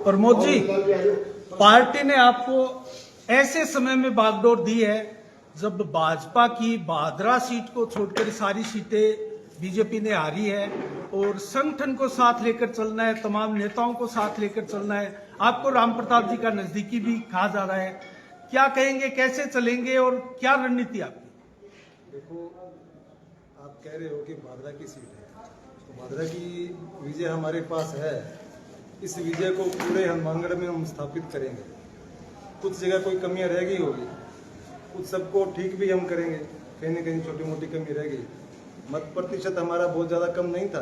Pramod ji, party ने आपको ऐसे समय में बागडोर दी है जब भाजपा की भादरा सीट को छोड़कर सारी सीटें बीजेपी ने हारी है और संगठन को साथ लेकर चलना है, तमाम नेताओं को साथ लेकर चलना है। आपको राम प्रताप जी का नजदीकी भी कहा जा रहा है, क्या कहेंगे, कैसे चलेंगे और क्या रणनीति आपकी? देखो, आप कह रहे हो कि भादरा की सीट है, तो भादरा की विजय हमारे पास है। इस विजय को पूरे हनुमानगढ़ में हम स्थापित करेंगे। कुछ जगह कोई कमियां रह गई होगी, कुछ सबको ठीक भी हम करेंगे, कहीं ना कहीं छोटी मोटी कमी रह गई। मत प्रतिशत हमारा बहुत ज़्यादा कम नहीं था,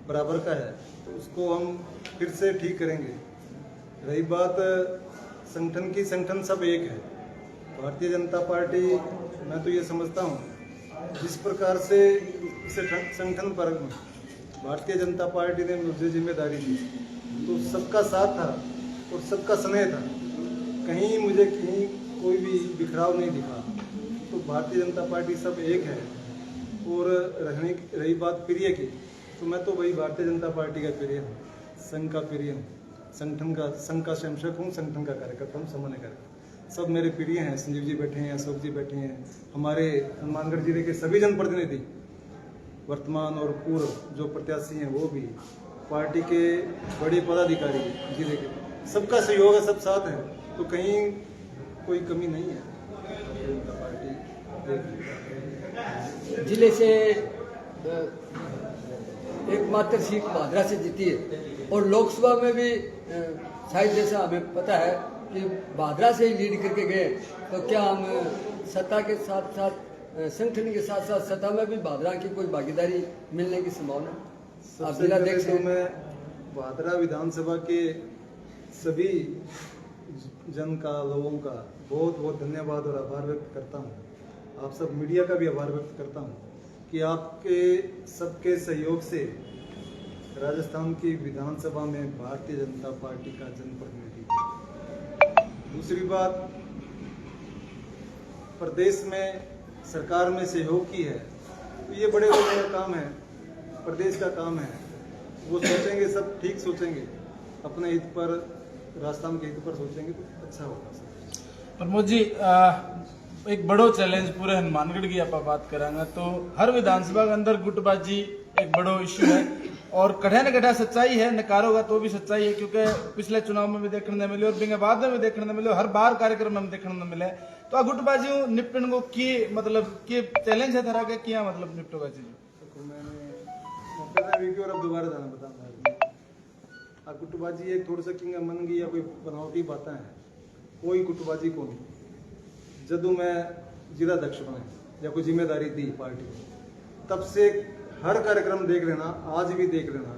बराबर का है, तो उसको हम फिर से ठीक करेंगे। रही बात संगठन की, संगठन सब एक है। भारतीय जनता पार्टी, मैं तो ये समझता हूँ जिस प्रकार से संगठन पर भारतीय जनता पार्टी ने मुझे जिम्मेदारी दी, तो सबका साथ था और सबका स्नेह था। कहीं मुझे कहीं कोई भी बिखराव नहीं दिखा। तो भारतीय जनता पार्टी सब एक है। और रही बात प्रिय की, तो मैं तो वही भारतीय जनता पार्टी का प्रिय हूँ, संघ का प्रिय हूँ, संघ का संरक्षक हूँ, संगठन का कार्यकर्ता हूँ, सामान्य कार्यकर्ता। सब मेरे प्रिय हैं। संजीव जी बैठे हैं, अशोक जी बैठे हैं, हमारे हनुमानगढ़ जिले के सभी जनप्रतिनिधि, वर्तमान और पूर्व जो प्रत्याशी हैं वो भी, पार्टी के बड़े पदाधिकारी जिले के, सबका सहयोग है, सब साथ है, तो कहीं कोई कमी नहीं है। पार्टी जिले से एकमात्र सीट भादरा से जीती है और लोकसभा में भी शायद जैसा हमें पता है कि भादरा से ही लीड करके गए, तो क्या हम सत्ता के साथ साथ संगठन के साथ साथ सत्ता में भी भादरा की कोई भागीदारी मिलने की संभावना? आप जिला देख सकते हैं। मैं भादरा विधानसभा के सभी जन का, लोगों का बहुत बहुत धन्यवाद और आभार व्यक्त करता हूँ। आप सब मीडिया का भी आभार व्यक्त करता हूँ कि आपके सबके सहयोग से राजस्थान की विधानसभा में भारतीय जनता पार्टी का जनप्रतिनिधि। दूसरी बात, प्रदेश में सरकार में सहयोग की है, तो ये बड़े लोगों का काम है, प्रदेश का काम है। वो सोचेंगे, सब ठीक सोचेंगे, अपने हित पर, राजस्थान के हित पर सोचेंगे तो अच्छा होगा। प्रमोद जी, एक बड़ो चैलेंज पूरे हनुमानगढ़ की आप बात करांगा तो हर विधानसभा के अंदर गुटबाजी एक बड़ो इश्यू है और कठे न कठा सच्चाई है, नकारोगा तो भी सच्चाई है, क्योंकि पिछले चुनाव में भी देखने मिले और बिंगे बाद में भी देखने मिले, हर बार कार्यक्रम में देखने मिले। तो गुटबाजी निपटन को की मतलब के चैलेंज है धरा के किया मतलब निपटोगा चीज? मैंने वीडियो और अब दोबारा जाना बताऊंगा। गुटबाजी एक थोड़ा सा किंग मन की या कोई बनावटी बातें हैं, कोई गुटबाजी को नहीं। जदू मैं जिलाध्यक्ष बने या कोई जिम्मेदारी दी पार्टी को, तब से हर कार्यक्रम देख लेना, आज भी देख लेना,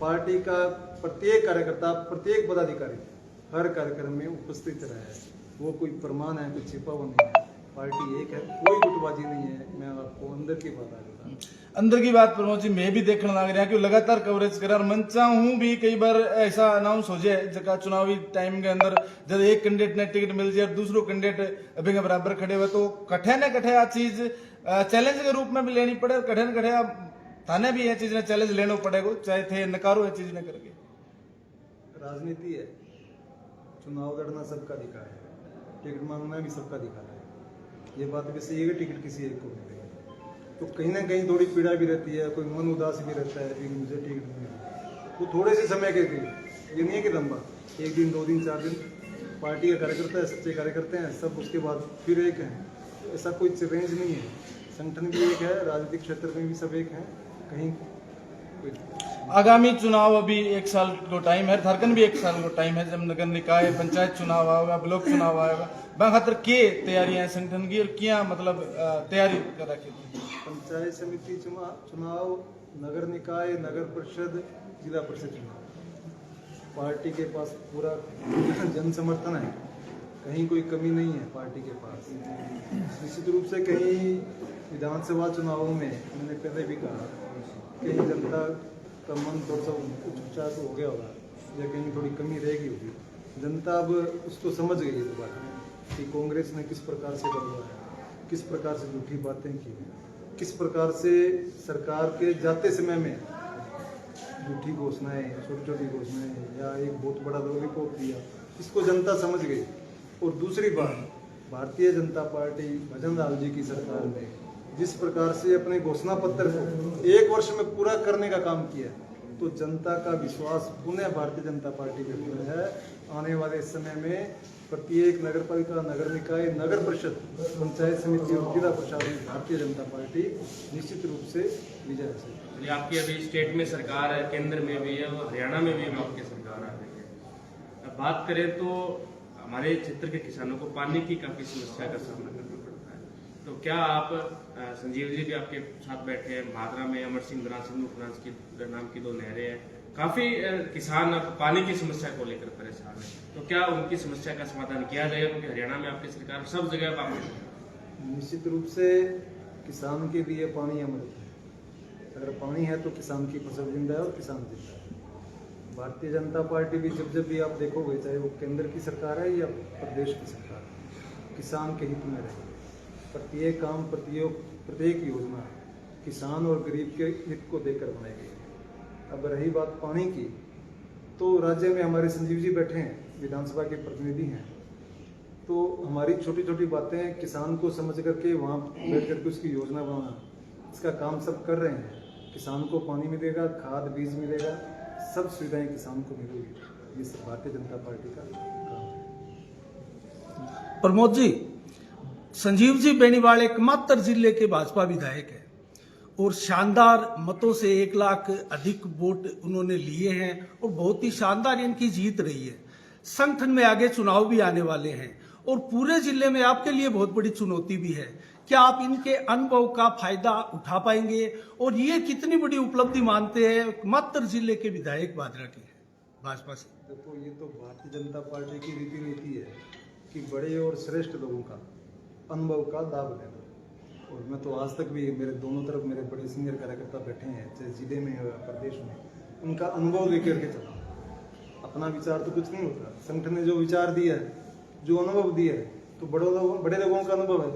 पार्टी का प्रत्येक कार्यकर्ता, प्रत्येक पदाधिकारी हर कार्यक्रम में उपस्थित रहा है। वो कोई प्रमाण है, कोई छिपा हुआ नहीं है। पार्टी एक है, कोई गुटबाजी नहीं है। मैं आपको अंदर की बात आ रहा हूँ। अंदर की बात प्रमोद जी मैं भी देखने लग रहा कि लगातार कवरेज करा और मंचा हूँ भी। कई बार ऐसा अनाउंस हो जाए जगह चुनावी टाइम के अंदर, जब एक कैंडिडेट ने टिकट मिल जाए और दूसरो कैंडिडेट अभी के बराबर खड़े हुए, तो कठे न कठे आ चीज चैलेंज के रूप में भी लेनी पड़े और कठे न कठे थाने भी यह चीज ने चैलेंज लेना पड़ेगा, चाहे थे नकारो ये चीज न करके। राजनीति है, चुनाव लड़ना सबका अधिकार है, टिकट मांगना भी सबका अधिकार है। ये बात भी सही है कि टिकट किसी एक को मिलेगा, तो कहीं ना कहीं थोड़ी पीड़ा भी रहती है, कोई मन उदास भी रहता है कि मुझे टिकट नहीं मिला। तो थोड़े से समय के लिए, ये नहीं है कि लंबा, एक दिन, 2 दिन, 4 दिन, पार्टी का कार्यकर्ता है, सच्चे कार्यकर्ते हैं सब, उसके बाद फिर एक हैं। तो ऐसा कोई रेंज नहीं है। संगठन भी एक है, राजनीतिक क्षेत्र में भी सब एक हैं। कहीं आगामी चुनाव अभी 1 साल को टाइम है, झारखंड भी 1 साल को टाइम है, जब नगर निकाय पंचायत चुनाव आएगा, ब्लॉक चुनाव आएगा, खातर के तैयारियां हैं संगठन की और क्या मतलब तैयारी कर रखी? पंचायत समिति चुनाव, नगर निकाय, नगर परिषद, जिला परिषद चुनाव, पार्टी के पास पूरा जन समर्थन है, कहीं कोई कमी नहीं है पार्टी के पास। निश्चित रूप से कहीं विधानसभा चुनावों में, मैंने पहले भी कहा, कहीं जनता का मन थोड़ा सा उच्चास हो गया होगा या कहीं थोड़ी कमी रह गई होगी। जनता अब उसको समझ गई है दोबारा कि कांग्रेस ने किस प्रकार से बदला है, किस प्रकार से झूठी बातें की, किस प्रकार से सरकार के जाते समय में झूठी घोषणाएं, छोटी छोटी घोषणाएं या एक बहुत बड़ा लॉलीपॉप दिया, इसको जनता समझ गई। और दूसरी बात, भारतीय जनता पार्टी भजन लाल जी की सरकार ने जिस प्रकार से अपने घोषणा पत्र को 1 वर्ष में पूरा करने का काम किया, तो जनता का विश्वास पुनः भारतीय जनता पार्टी पे पूरा है। आने वाले समय में प्रत्येक नगर पालिका, नगर निकाय, नगर परिषद, पंचायत समिति और जिला प्रशासन भारतीय जनता पार्टी निश्चित रूप से विजय हासिल। आपकी अभी स्टेट में सरकार है, केंद्र में भी है और हरियाणा में भी आपकी सरकार आ रही है। अब बात करें तो हमारे क्षेत्र के किसानों को पानी की काफी समस्या का सामना करना पड़ता है, तो क्या आप संजीव जी भी आपके साथ बैठे हैं, भादरा में अमर सिंह ब्रांच, सिंधु ब्रांच की नाम की 2 नहरें हैं, काफी किसान अब पानी की समस्या को लेकर परेशान है, तो क्या उनकी समस्या का समाधान किया जाएगा? क्योंकि हरियाणा में आपकी सरकार सब जगह आप निश्चित रूप से किसान के लिए पानी अमृत है। अगर पानी है तो किसान की फसल जिंदा है और किसान जिंदा है। भारतीय जनता पार्टी भी जब भी आप देखोगे, चाहे वो केंद्र की सरकार है या प्रदेश की सरकार है, किसान के हित में रहेगी। प्रत्येक काम, प्रत्येक योजना किसान और गरीब के हित को देकर बनाई गई है। अब रही बात पानी की, तो राज्य में हमारे संजीव जी बैठे हैं, विधानसभा के प्रतिनिधि हैं, तो हमारी छोटी छोटी बातें किसान को समझ करके वहाँ बैठ करके उसकी योजना बनाना, इसका काम सब कर रहे हैं। किसान को पानी मिलेगा, खाद बीज मिलेगा, सब सुविधाएं किसान को मिलेगी। ये सब भारतीय जनता पार्टी का काम है। प्रमोद जी, संजीव जी बेनीवाल एकमात्र जिले के भाजपा विधायक है और शानदार मतों से 1 लाख अधिक वोट उन्होंने लिए हैं और बहुत ही शानदार इनकी जीत रही है। संगठन में आगे चुनाव भी आने वाले हैं और पूरे जिले में आपके लिए बहुत बड़ी चुनौती भी है। क्या आप इनके अनुभव का फायदा उठा पाएंगे और ये कितनी बड़ी उपलब्धि मानते हैं एकमात्र जिले के विधायक भादरा के भाजपा से? देखो, ये तो भारतीय जनता पार्टी की रीति नीति है कि बड़े और श्रेष्ठ लोगों का अनुभव का दाव लेना। और मैं तो आज तक भी, मेरे दोनों तरफ मेरे बड़े सीनियर कार्यकर्ता बैठे हैं, चाहे जिले में या प्रदेश में, उनका अनुभव लेकर के चला। अपना विचार तो कुछ नहीं होता, संगठन ने जो विचार दिया है, जो अनुभव दिया है, तो बड़े लोगों का अनुभव है,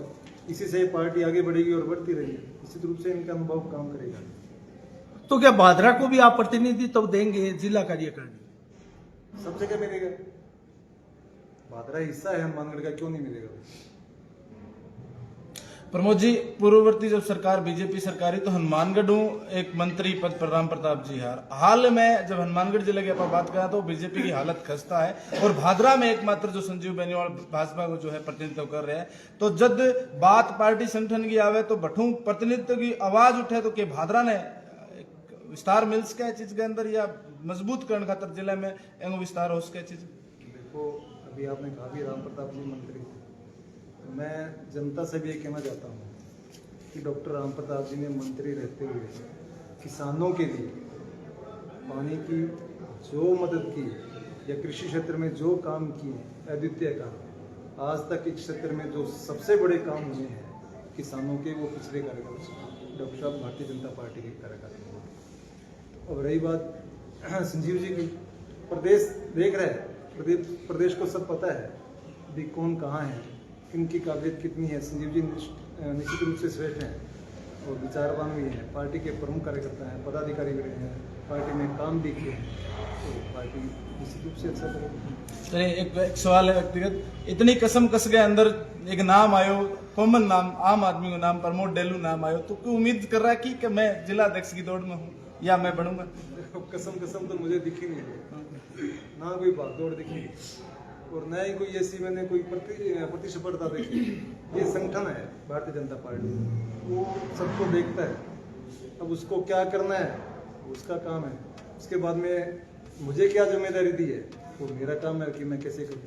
इसी से पार्टी आगे बढ़ेगी और बढ़ती रहेगी। निश्चित रूप से इनका अनुभव काम करेगा। तो क्या भादरा को भी आप प्रतिनिधित्व देंगे जिला कार्यकारिणी? सब जगह मिलेगा, भादरा हिस्सा है हनुमानगढ़ का, क्यों नहीं मिलेगा? प्रमोद जी, पूर्ववर्ती जब सरकार बीजेपी सरकार तो हनुमानगढ़ एक मंत्री पद पर राम प्रताप जी हाल में जब हनुमानगढ़ जिले की आप बात करें तो बीजेपी की हालत खस्ता है और भादरा में एकमात्र जो संजीव बेनीवाल भाजपा को जो है प्रतिनिधित्व कर रहे हैं। तो जब बात पार्टी संगठन की आवे तो बठू प्रतिनिधित्व की आवाज उठे तो के भादरा ने विस्तार मिल सके चीज के अंदर या मजबूत करने खातर जिले में एगो विस्तार हो सके चीज? देखो, अभी आपने कहा भी राम प्रताप जी मंत्री, मैं जनता से भी ये कहना चाहता हूँ कि डॉक्टर राम प्रताप जी ने मंत्री रहते हुए किसानों के लिए पानी की जो मदद की या कृषि क्षेत्र में जो काम किए, अद्वितीय काम, आज तक इस क्षेत्र में जो सबसे बड़े काम हुए हैं किसानों के, वो पिछले कार्यकाल से डॉक्टर साहब भारतीय जनता पार्टी के कार्यकाल में। अब रही बात संजीव जी की, प्रदेश देख रहे हैं, प्रदेश को सब पता है भी कौन कहाँ है, इनकी काबिलियत कितनी है। संजीव जी निश्चित रूप से श्रेष्ठ हैं और विचारवान भी हैं, पार्टी के प्रमुख कार्यकर्ता हैं, पदाधिकारी भी रहे हैं, पार्टी में काम भी किए हैं, तो पार्टी निश्चित रूप से अच्छा करेगी। एक सवाल है व्यक्तिगत, इतनी कसम कस के अंदर एक नाम आयो, कॉमन नाम, आम आदमी का नाम, प्रमोद डेलू नाम आयो, तो क्यों उम्मीद कर रहा है कि मैं जिला अध्यक्ष की दौड़ में हूँ या मैं बनूंगा? कसम तो मुझे दिखी नहीं, ना कोई भागदौड़ दिखी और न ही कोई ऐसी मैंने कोई प्रतिस्पर्धा देखी। ये संगठन है भारतीय जनता पार्टी, वो सबको देखता है, अब उसको क्या करना है उसका काम है। उसके बाद में मुझे क्या जिम्मेदारी दी है वो मेरा काम है कि मैं कैसे करूँ,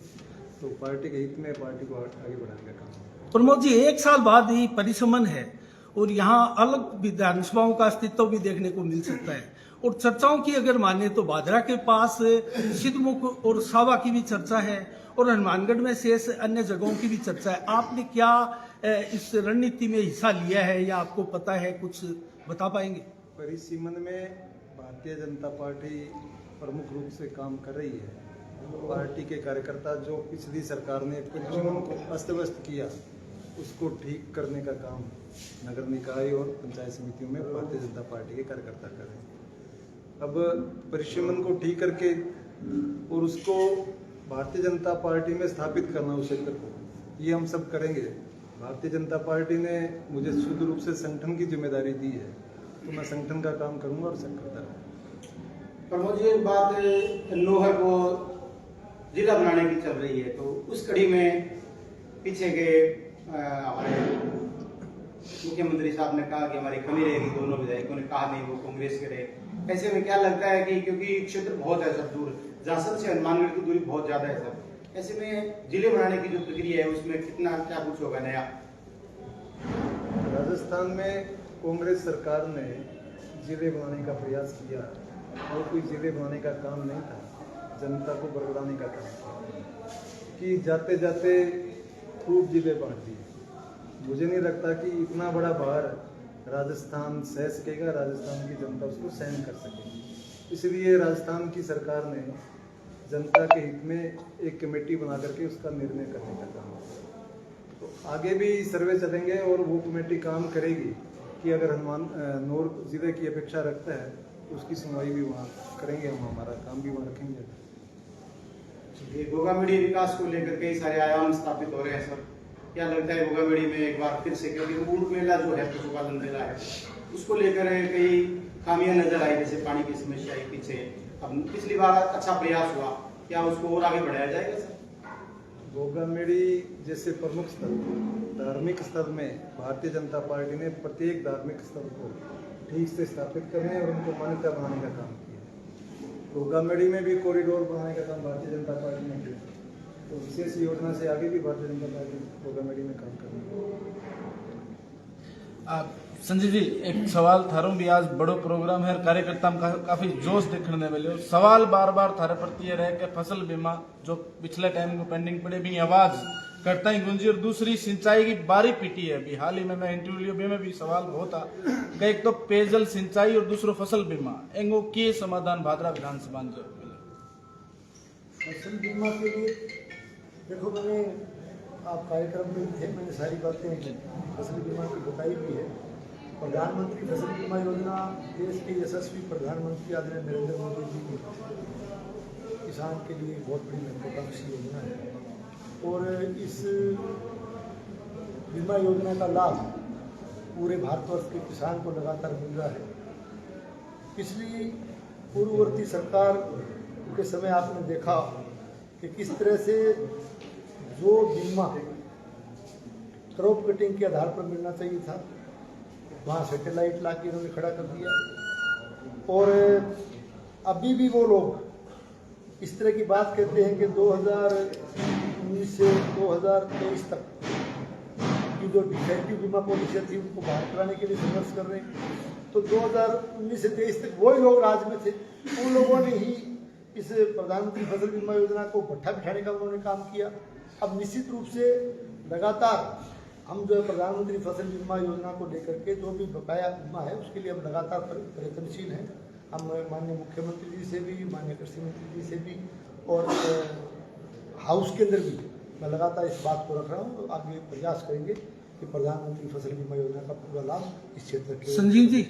तो पार्टी के हित में पार्टी को आगे बढ़ाने का काम है। प्रमोद जी, 1 साल बाद ही परिसमन है और यहाँ अलग विधानसभाओं का अस्तित्व भी देखने को मिल सकता है और चर्चाओं की अगर माने तो भादरा के पास सिद्धमुख और सावा की भी चर्चा है और हनुमानगढ़ में शेष अन्य जगहों की भी चर्चा है। आपने क्या इस रणनीति में हिस्सा लिया है या आपको पता है, कुछ बता पाएंगे? परिसीमन में भारतीय जनता पार्टी प्रमुख रूप से काम कर रही है। पार्टी के कार्यकर्ता जो पिछली सरकार ने परिसीमन को अस्त व्यस्त किया, उसको ठीक करने का काम नगर निकाय और पंचायत समितियों में भारतीय जनता पार्टी के कार्यकर्ता कर रहे हैं। अब परिसीमन को ठीक करके और उसको भारतीय जनता पार्टी में स्थापित करना उस क्षेत्र को, ये हम सब करेंगे। भारतीय जनता पार्टी ने मुझे शुद्ध रूप से संगठन की जिम्मेदारी दी है, तो मैं संगठन का काम करूंगा और सब करता रहूंगा। प्रमोद जी, बात लोहर को जिला बनाने की चल रही है, तो उस कड़ी में पीछे के हमारे मुख्यमंत्री साहब ने कहा कि हमारी कमी रहेगी, दोनों विधायकों ने कहा नहीं वो कांग्रेस के रहे। ऐसे में क्या लगता है कि क्योंकि क्षेत्र बहुत है सब दूर, जासद से हनुमानगढ़ की दूरी बहुत ज्यादा है सब, ऐसे में जिले बनाने की जो प्रक्रिया है उसमें कितना क्या कुछ होगा नया? राजस्थान में कांग्रेस सरकार ने जिले बनाने का प्रयास किया और कोई जिले बनाने का काम नहीं था, जनता को बरगलाने का काम था कि जाते जाते खूब जिले बांट दिए। मुझे नहीं लगता कि इतना बड़ा भार राजस्थान सह सकेगा, राजस्थान की जनता उसको सहन कर सकेगी। इसलिए राजस्थान की सरकार ने जनता के हित में एक कमेटी बना करके उसका निर्णय करने का काम किया। तो आगे भी सर्वे चलेंगे और वो कमेटी काम करेगी कि अगर नौर जिले की अपेक्षा रखता है तो उसकी सुनवाई भी वहाँ करेंगे, हम हमारा काम भी वहाँ रखेंगे। गोगामेडी विकास को लेकर कई सारे आयाम स्थापित हो रहे हैं सर, क्या लगता है गोगामेडी में एक बार फिर से, क्योंकि ऊंट मेला जो है पशुपालन मेला है उसको लेकर कई खामियां नजर आई, जैसे पानी की समस्या आई पीछे, अब पिछली बार अच्छा प्रयास हुआ, क्या उसको और आगे बढ़ाया जाएगा सर? गोगामेडी जैसे प्रमुख स्थल, धार्मिक स्थल में भारतीय जनता पार्टी ने प्रत्येक धार्मिक स्थल को ठीक से स्थापित करने और उनको मान्यता बनाने का काम किया। गोगामेडी में भी कॉरिडोर बनाने का काम भारतीय जनता पार्टी ने किया, तो विशेष योजना से आगे भी भारतीय जनता पार्टी गोगामेडी में काम करेंगे। संजय जी, एक सवाल थारों भी आज बड़ो प्रोग्राम है, कार्यकर्ता में काफी जोश देखने मिले। सवाल बार बार थारे प्रति रहे कि फसल बीमा जो पिछले टाइम में पेंडिंग पड़े भी आवाज करता ही गुंजी, और दूसरी सिंचाई की बारी पीटी है। अभी हाल ही में मैं इंटरव्यू में भी सवाल बहुत था कि एक तो पेयजल सिंचाई और दूसरो फसल बीमा, एंगो के समाधान भादरा विधानसभा में फसल बीमा के लिए देखो, मैंने आप कार्यक्रम में थे, मैंने सारी बातें फसल बीमा की बताई भी है। प्रधानमंत्री फसल बीमा योजना देश के यशस्वी प्रधानमंत्री आदरणीय नरेंद्र मोदी जी की किसान के लिए बहुत बड़ी महत्वाकांक्षी योजना है, और इस बीमा योजना का लाभ पूरे भारतवर्ष के किसान को लगातार मिल रहा है। पिछली पूर्ववर्ती सरकार के समय आपने देखा कि किस तरह से जो बीमा क्रॉप कटिंग के आधार पर मिलना चाहिए था, वहाँ सैटेलाइट ला के इन्होंने खड़ा कर दिया, और अभी भी वो लोग इस तरह की बात कहते हैं कि 2019 से 2023 तक की जो डिफेक्टिव बीमा पॉलिसी थी उनको बाहर कराने के लिए संघर्ष कर रहे हैं। तो 2019 से 23 तक वही लोग राज में थे, उन लोगों ने ही इस प्रधानमंत्री फसल बीमा योजना को भट्ठा बिठाने का उन्होंने काम किया। अब निश्चित रूप से लगातार हम जो है प्रधानमंत्री फसल बीमा योजना को लेकर के जो भी बकाया बीमा है उसके लिए हम लगातार प्रयत्नशील हैं। हम माननीय मुख्यमंत्री जी से भी, माननीय कृषि मंत्री जी से भी, और हाउस के अंदर भी मैं लगातार इस बात को रख रहा हूँ। आगे प्रयास करेंगे कि प्रधानमंत्री फसल बीमा योजना का पूरा लाभ इस क्षेत्र के। संजीव जी,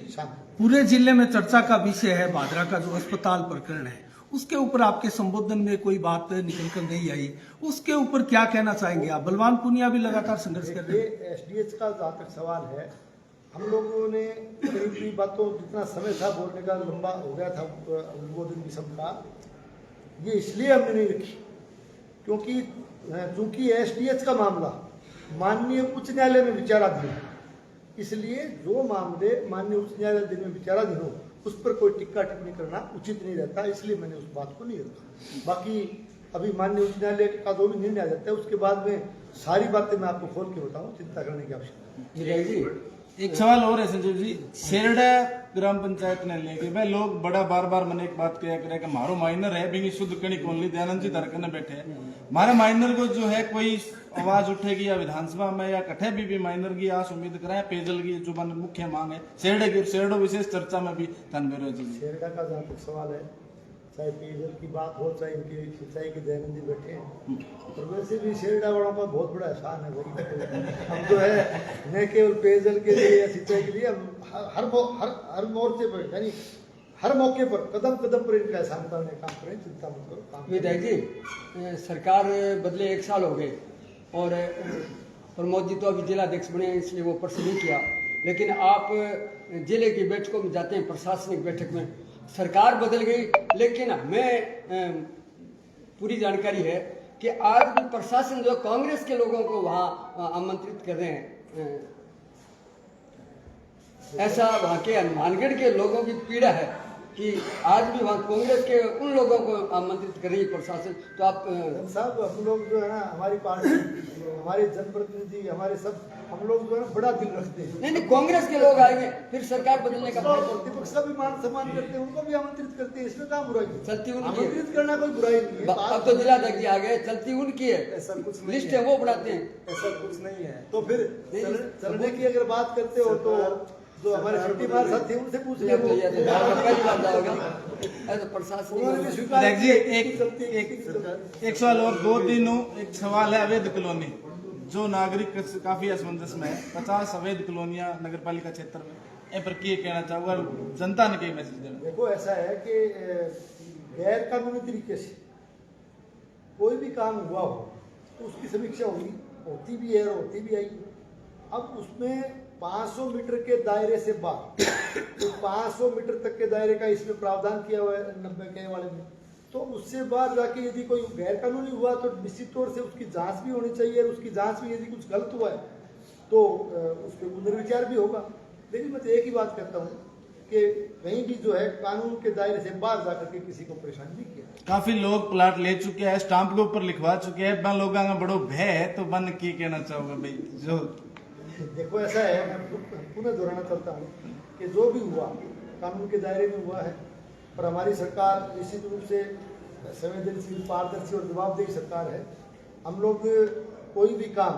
पूरे जिले में चर्चा का विषय है भादरा का जो अस्पताल प्रकरण है, उसके ऊपर आपके संबोधन में कोई बात निकल कर नहीं आई, उसके ऊपर क्या कहना चाहेंगे आप? बलवान पुनिया भी लगातार संघर्ष कर रहे हैं। एसडीएच का जहाँ तक सवाल है, हम लोगों ने कई बातों, जितना समय था बोलने का लंबा हो गया था अनुमोदन की सबका, ये इसलिए हमने नहीं रखी क्योंकि चूंकि एसडीएच का मामला माननीय उच्च न्यायालय में विचाराधीन है, इसलिए जो मामले माननीय उच्च न्यायालय में विचाराधीन हो उस पर कोई टिक्का टिप्पणी करना उचित नहीं रहता, इसलिए मैंने उस बात को नहीं रखा। बाकी अभी माननीय उच्च न्यायालय का जो भी निर्णय आ जाता है उसके बाद में सारी बातें मैं आपको खोल के बताऊं, चिंता करने की आवश्यकता जी। एक सवाल और है संजीव जी, सेरडा ग्राम पंचायत ने लेके भाई लोग बड़ा बार बार मैंने एक बात कहा करे कि मारो माइनर है भी शुद्ध कणी कोनली दयानंद जी धरकने बैठे हैं, हमारे माइनर को जो है कोई आवाज उठेगी या विधानसभा में या कठे भी माइनर की आस उम्मीद कराए, पेयजल की जो मुख्य मांग है सेरडा की, सेरडो विशेष चर्चा में भी धन बेरो जी। सेरडा का जहाँ तक सवाल है, चाहे पेयजल की बात हो, चाहे इनकी सिंचाई के दयानंदी बैठे हैं। और वैसे भी शेरडा वालों का बहुत बड़ा एहसान है भाई, हम जो है न केवल पेयजल के लिए या सिंचाई के लिए, हम हर मोर्चे पर यानी हर मौके पर कदम कदम पर इनका एहसान उतारने का काम करें, चिंता मत करो काम। विधायक जी, सरकार बदले 1 साल हो गए और प्रमोद जी तो अभी जिला अध्यक्ष बने हैं, इसलिए वो प्रश्न नहीं किया, लेकिन आप जिले की बैठकों में जाते हैं, प्रशासनिक बैठक में, सरकार बदल गई, लेकिन हमें पूरी जानकारी है कि आज भी प्रशासन जो कांग्रेस के लोगों को वहाँ आमंत्रित कर रहे हैं, ऐसा वहाँ के हनुमानगढ़ के लोगों की पीड़ा है कि आज भी वहाँ कांग्रेस के उन लोगों को आमंत्रित कर रही है प्रशासन। तो आप साहब, हम लोग जो है ना, हमारी पार्टी, हमारे जनप्रतिनिधि, हमारे सब, हम लोग जो है ना बड़ा दिल रखते हैं। नहीं, कांग्रेस के लोग आएंगे, फिर सरकार बदलने का प्रतिपक्ष का भी मान सम्मान करते हैं, उनको भी आमंत्रित करते हैं, इसमें क्या बुराई है? चलती उनकी है। आमंत्रित करना कोई बुराई नहीं है। अब तो जिला अध्यक्ष जी आ गए, चलती उनकी है, ऐसा कुछ नहीं लिस्ट है वो बनाते हैं। ऐसा कुछ नहीं है। तो फिर चलने की अगर बात करते हो तो जो हमारे छुट्टी मार साथी उनसे पूछ लिया, पहली बार जाओगे तो प्रशासन उन्होंने भी स्वीकार विधायक जी, किया एक कि चलती है कि नहीं चलती। एक सवाल और, 2 दिनों एक सवाल है अवैध कॉलोनी, जो नागरिक काफी असमंजस में है। 50 अवैध कॉलोनियां नगर पालिका क्षेत्र में, ए पर क्या कहना चाहूंगा, जनता ने कई मैसेज देना। देखो, ऐसा है कि गैर कानूनी तरीके से कोई भी काम हुआ हो तो उसकी समीक्षा होगी, होती भी है और होती भी आई। अब उसमें 500 मीटर के दायरे से बाहर, तो 500 मीटर तक के दायरे का इसमें प्रावधान किया हुआ है 90 के वाले में, तो उससे बाहर जाके यदि कोई गैर कानूनी हुआ तो निश्चित तौर से उसकी जांच भी होनी चाहिए, और उसकी जांच में यदि कुछ गलत हुआ है तो उस पर पुनर्विचार भी होगा। लेकिन मैं तो एक ही बात कहता हूँ कि कहीं भी जो है कानून के दायरे से बाहर जाकर के किसी को परेशान नहीं किया। काफी लोग प्लाट ले चुके हैं, स्टाम्प के ऊपर लिखवा चुके हैं, बन लोगों का बड़ो भय है, तो बन की कहना चाहूंगा भाई। जो देखो, ऐसा है, मैं पुनः दोहराना चाहता हूँ कि जो भी हुआ कानून के दायरे में हुआ है, और हमारी सरकार निश्चित रूप से संवेदनशील, पारदर्शी और जवाबदेही सरकार है। हम लोग कोई भी काम,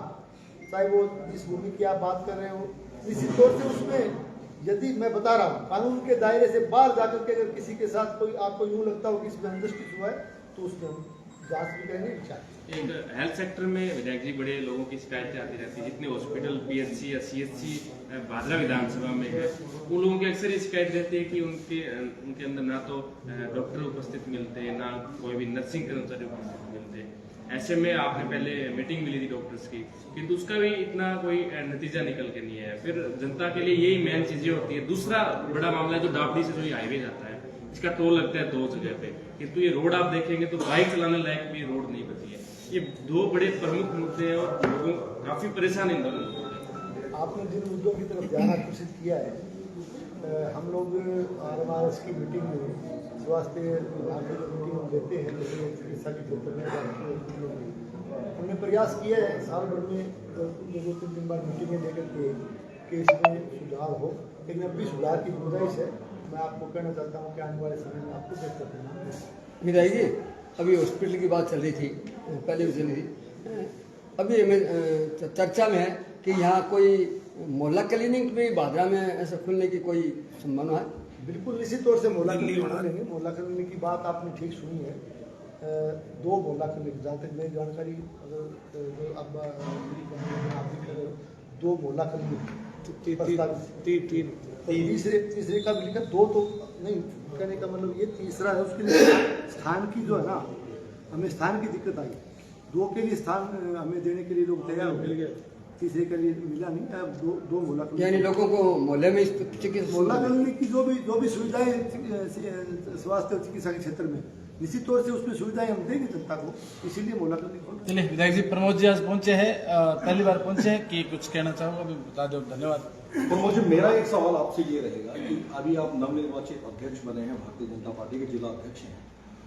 चाहे वो जिस भूमि की आप बात कर रहे हो, निश्चित तौर से उसमें यदि मैं बता रहा हूँ कानून के दायरे से बाहर जाकर के अगर किसी के साथ कोई आपको यूँ लगता हो कि इसमें अनजस्टिस हुआ है तो उसमें हम जांच भी करेंगे, विचार। एक हेल्थ सेक्टर में विधायक जी बड़े लोगों की शिकायतें आती रहती है, जितने हॉस्पिटल, पीएचसी या सीएचसी भादरा विधानसभा में है, उन लोगों की अक्सर ये शिकायत रहती है कि उनके अंदर ना तो डॉक्टर उपस्थित मिलते हैं, ना कोई भी नर्सिंग कर्मचारी उपस्थित मिलते हैं। ऐसे में आपने पहले मीटिंग मिली थी डॉक्टर्स की, किंतु उसका भी इतना कोई नतीजा निकल के नहीं है। फिर जनता के लिए यही मेन चीजें होती है। दूसरा बड़ा मामला है जो डाबडी से जो ये हाईवे जाता है, इसका टोल लगता है 2 जगह पे, किंतु ये रोड आप देखेंगे तो बाइक चलाने लायक भी रोड नहीं बची है। ये 2 बड़े प्रमुख मुद्दे हैं और लोगों काफी परेशान इन दोनों मुद्दों से। आपने जिन मुद्दों की तरफ ध्यान आकर्षित किया है, हम लोग RMRS की मीटिंग में, स्वास्थ्य विभाग की जो मीटिंग हम देते हैं, जैसे चिकित्सा के क्षेत्र में हमने प्रयास किया है साल भर में 2-3 बार मीटिंगें लेकर के कि इसमें सुधार हो, लेकिन अब भी सुधार की गुंजाइश है। मैं आपको कहना चाहता हूँ कि आने वाले समय में आपको बेहतर करना। विधायक जी, अभी हॉस्पिटल की बात चल रही थी, पहले भी चली थी, अभी हमें चर्चा में है कि यहाँ कोई मोहल्ला क्लिनिक में भादरा में ऐसा खुलने की कोई संभावना है? बिल्कुल, निश्चित तौर से मोहल्ला क्लिनिक खोलेंगे। मोहल्ला क्लिनिक की बात आपने ठीक सुनी है। 2 मोहल्ला क्लिनिक, जहाँ तक मेरी जानकारी, अगर अब आप भी कर रहे हो, 2 मोहल्ला क्लिनिक, तीसरे का भी लिखा, 2 तो नहीं, कहने का मतलब ये तीसरा है। उसके लिए स्थान की जो है ना, हमें स्थान की दिक्कत आई। 2 के लिए स्थान हमें देने के लिए लोग तैयार हो गए, तीसरे के लिए मिला नहीं। अब 2 मोहल्ला क्लिनिक, यानी लोगों को मोहल्ले में चिकित्सा, मोहल्ला क्लिनिक की जो भी सुविधाएं स्वास्थ्य और चिकित्सा के क्षेत्र में, निश्चित तौर से उसमें सुविधाएं हम देंगे जनता को, इसीलिए मोहल्ला क्लिनिक खोल। चलिए विधायक जी, प्रमोद जी आज पहुंचे हैं, पहली बार पहुंचे हैं, कि कुछ कहना चाहूंगा, अभी बता दो। धन्यवाद। तो मुझे मेरा एक सवाल आपसे ये रहेगा कि अभी आप नवनिर्वाचित अध्यक्ष बने हैं, भारतीय जनता पार्टी के जिला अध्यक्ष हैं,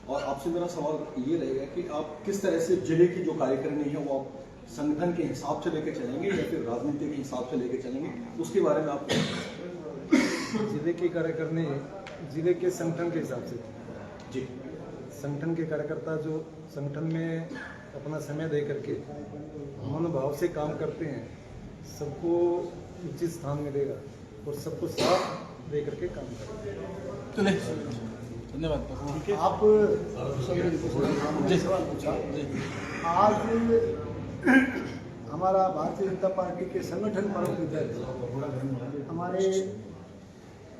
और आपसे मेरा सवाल ये रहेगा कि आप किस तरह से जिले की जो कार्यकारिणी है वो आप संगठन के हिसाब से लेके चलेंगे या फिर राजनीति के हिसाब से लेके चलेंगे, उसके बारे में आप जिले की कार्यकारिणी जिले के संगठन के हिसाब से जी, संगठन के कार्यकर्ता जो संगठन में अपना समय दे करके मनोभाव से काम करते हैं, सबको उचित स्थान मिलेगा और सबको साथ दे करके काम करेंगे। चलिए। धन्यवाद। आप सवाल पूछा। आज हमारा भारतीय जनता पार्टी के संगठन पर्व के तहत हमारे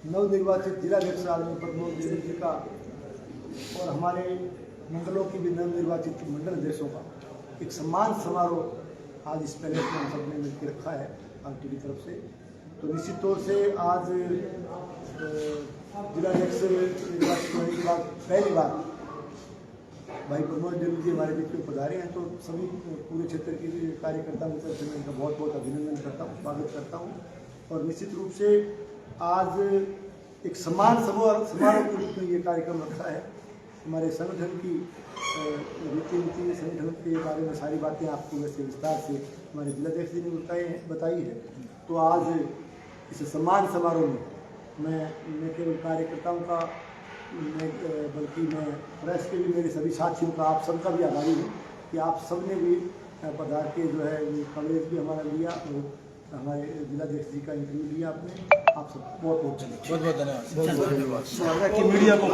नवनिर्वाचित जिलाध्यक्ष आदरणीय प्रमोद देवी जी का और हमारे मंडलों की भी नवनिर्वाचित मंडल अध्यक्षों का एक सम्मान समारोह आज इस पैलेस में हम सबने मिलकर रखा है पार्टी की तरफ से। तो निश्चित तौर से आज जिलाध्यक्ष निर्वाचित होने के बाद पहली बार भाई प्रमोद देवी जी हमारे बीच में पधारे हैं, तो सभी पूरे क्षेत्र के कार्यकर्ताओं की तरफ से मैं इनका बहुत बहुत अभिनंदन करता हूँ, स्वागत करता हूँ। और निश्चित रूप से आज एक सम्मान समारोह के रूप में ये कार्यक्रम रखा है। हमारे संगठन की रीति नीति, संगठन के बारे में सारी बातें आपको वैसे विस्तार से हमारे जिलाध्यक्ष जी ने बताई है। तो आज इस सम्मान समारोह में मैं न केवल कार्यकर्ताओं का बल्कि मैं प्रेस के भी, मेरे सभी साथियों का, आप सबका भी आभारी हूँ कि आप सब ने भी पधार के जो है कवरेज भी हमारा लिया और हमारे जिलाध्यक्ष जी का इंटरव्यू लिया आपने। आप सब बहुत बहुत बहुत धन्यवाद। मीडिया को